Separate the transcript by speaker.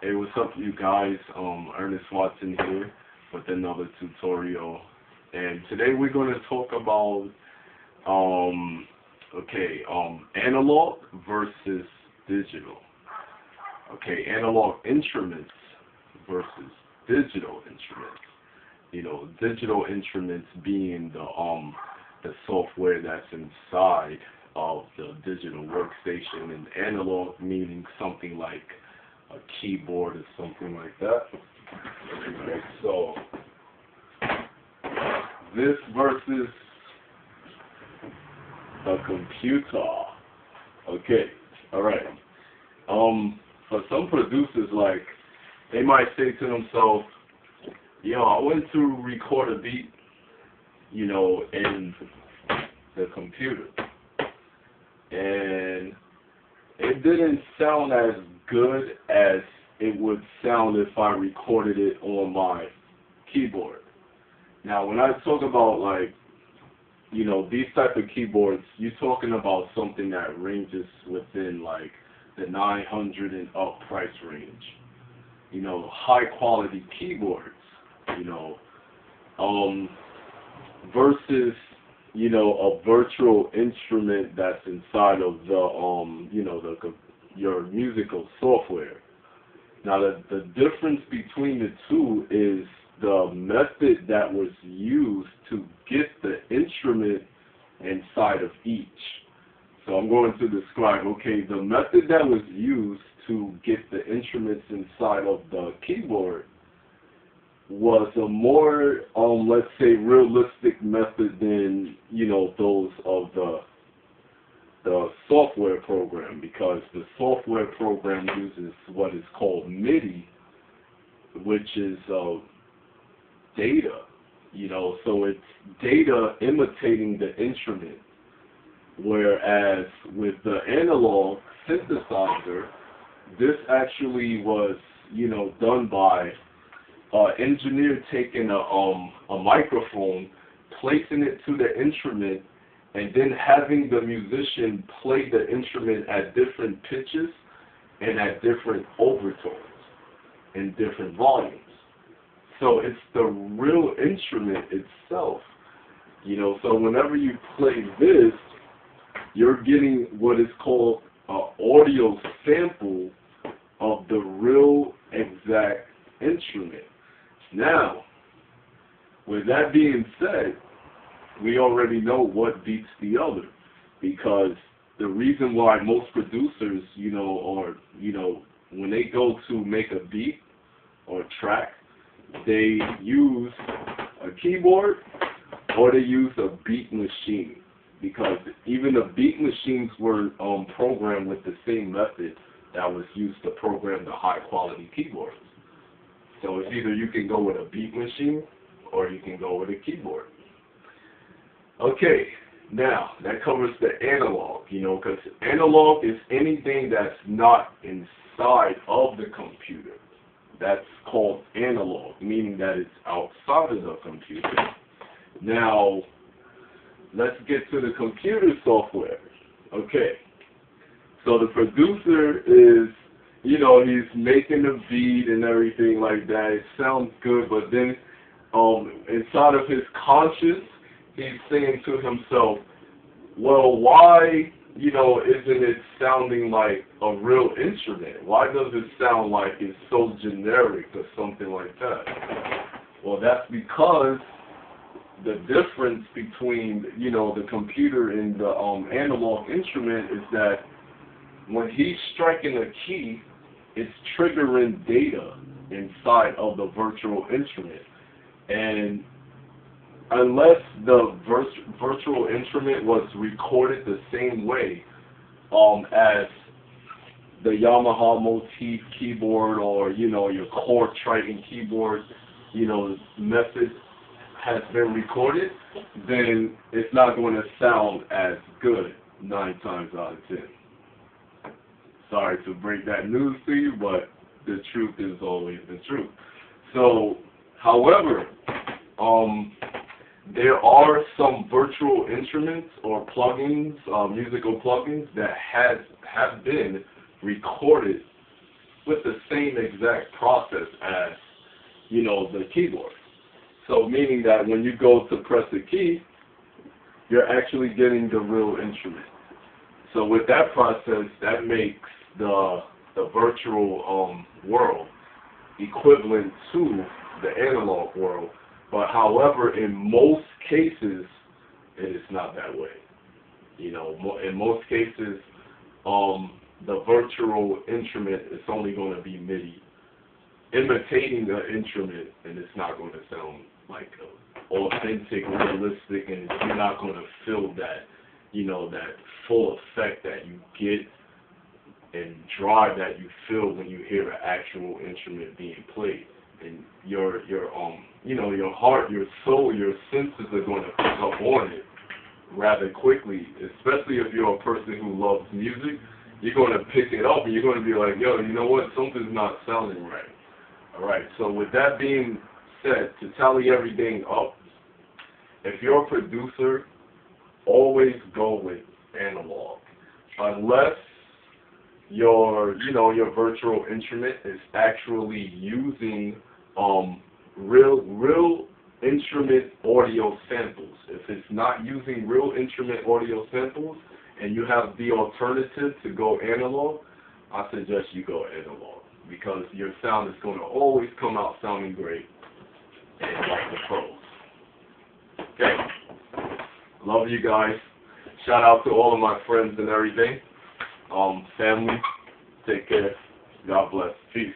Speaker 1: Hey, what's up, you guys? Ernest Watson here with another tutorial, and today we're going to talk about analog versus digital. Okay, analog instruments versus digital instruments. You know, digital instruments being the software that's inside of the digital workstation, and analog meaning something like a keyboard or something like that. Okay, so this versus a computer. Okay, all right. For some producers, like, they might say to themselves, "Yo, I went to record a beat, you know, in the computer, and it didn't sound as good as it would sound if I recorded it on my keyboard." Now, when I talk about, like, you know, these type of keyboards, you're talking about something that ranges within, like, the 900 and up price range. You know, high quality keyboards, you know, versus, you know, a virtual instrument that's inside of the, you know, your musical software. Now, the difference between the two is the method that was used to get the instrument inside of each. So I'm going to describe, okay, the method that was used to get the instruments inside of the keyboard was a more, let's say, realistic method than, you know, those of the software program, because the software program uses what is called MIDI, which is data, you know, so it's data imitating the instrument, whereas with the analog synthesizer, this actually was, you know, done by engineer taking a microphone, placing it to the instrument, and then having the musician play the instrument at different pitches and at different overtones and different volumes. So it's the real instrument itself, you know. So whenever you play this, you're getting what is called an audio sample of the real exact instrument. Now, with that being said, we already know what beats the other, because the reason why most producers, you know, or, you know, when they go to make a beat or track, they use a keyboard or they use a beat machine, because even the beat machines were programmed with the same method that was used to program the high quality keyboards. So it's either you can go with a beat machine or you can go with a keyboard. Okay, now that covers the analog, you know, because analog is anything that's not inside of the computer. That's called analog, meaning that it's outside of the computer. Now, let's get to the computer software. Okay, so the producer is, you know, he's making a beat and everything like that. It sounds good, but then inside of his conscience, he's saying to himself, well, why, you know, isn't it sounding like a real instrument? Why does it sound like it's so generic or something like that? Well, that's because the difference between, you know, the computer and the analog instrument is that when he's striking a key, it's triggering data inside of the virtual instrument. And unless the virtual instrument was recorded the same way as the Yamaha Motif keyboard, or, you know, your Core Triton keyboard, you know, method has been recorded, then it's not going to sound as good 9 times out of 10. Sorry to break that news to you, but the truth is always the truth. So, however, there are some virtual instruments or plugins, musical plugins, that have been recorded with the same exact process as, you know, the keyboard. So meaning that when you go to press the key, you're actually getting the real instrument. So with that process, that makes the virtual world equivalent to the analog world. But however, in most cases, it is not that way. You know, in most cases, the virtual instrument is only going to be MIDI, imitating the instrument, and it's not going to sound like authentic, realistic, and you're not going to feel that, you know, that full effect that you get and drive that you feel when you hear an actual instrument being played. And your you know, your heart, your soul, your senses are going to pick up on it rather quickly, especially if you're a person who loves music. You're going to pick it up and you're going to be like, yo, you know what, something's not sounding right. All right, so with that being said, to tally everything up, if you're a producer, always go with analog. Unless your, you know, your virtual instrument is actually using real instrument audio samples. If it's not using real instrument audio samples and you have the alternative to go analog, I suggest you go analog, because your sound is going to always come out sounding great and like the pros. Okay. Love you guys. Shout out to all of my friends and everything. Family, take care. God bless. Peace.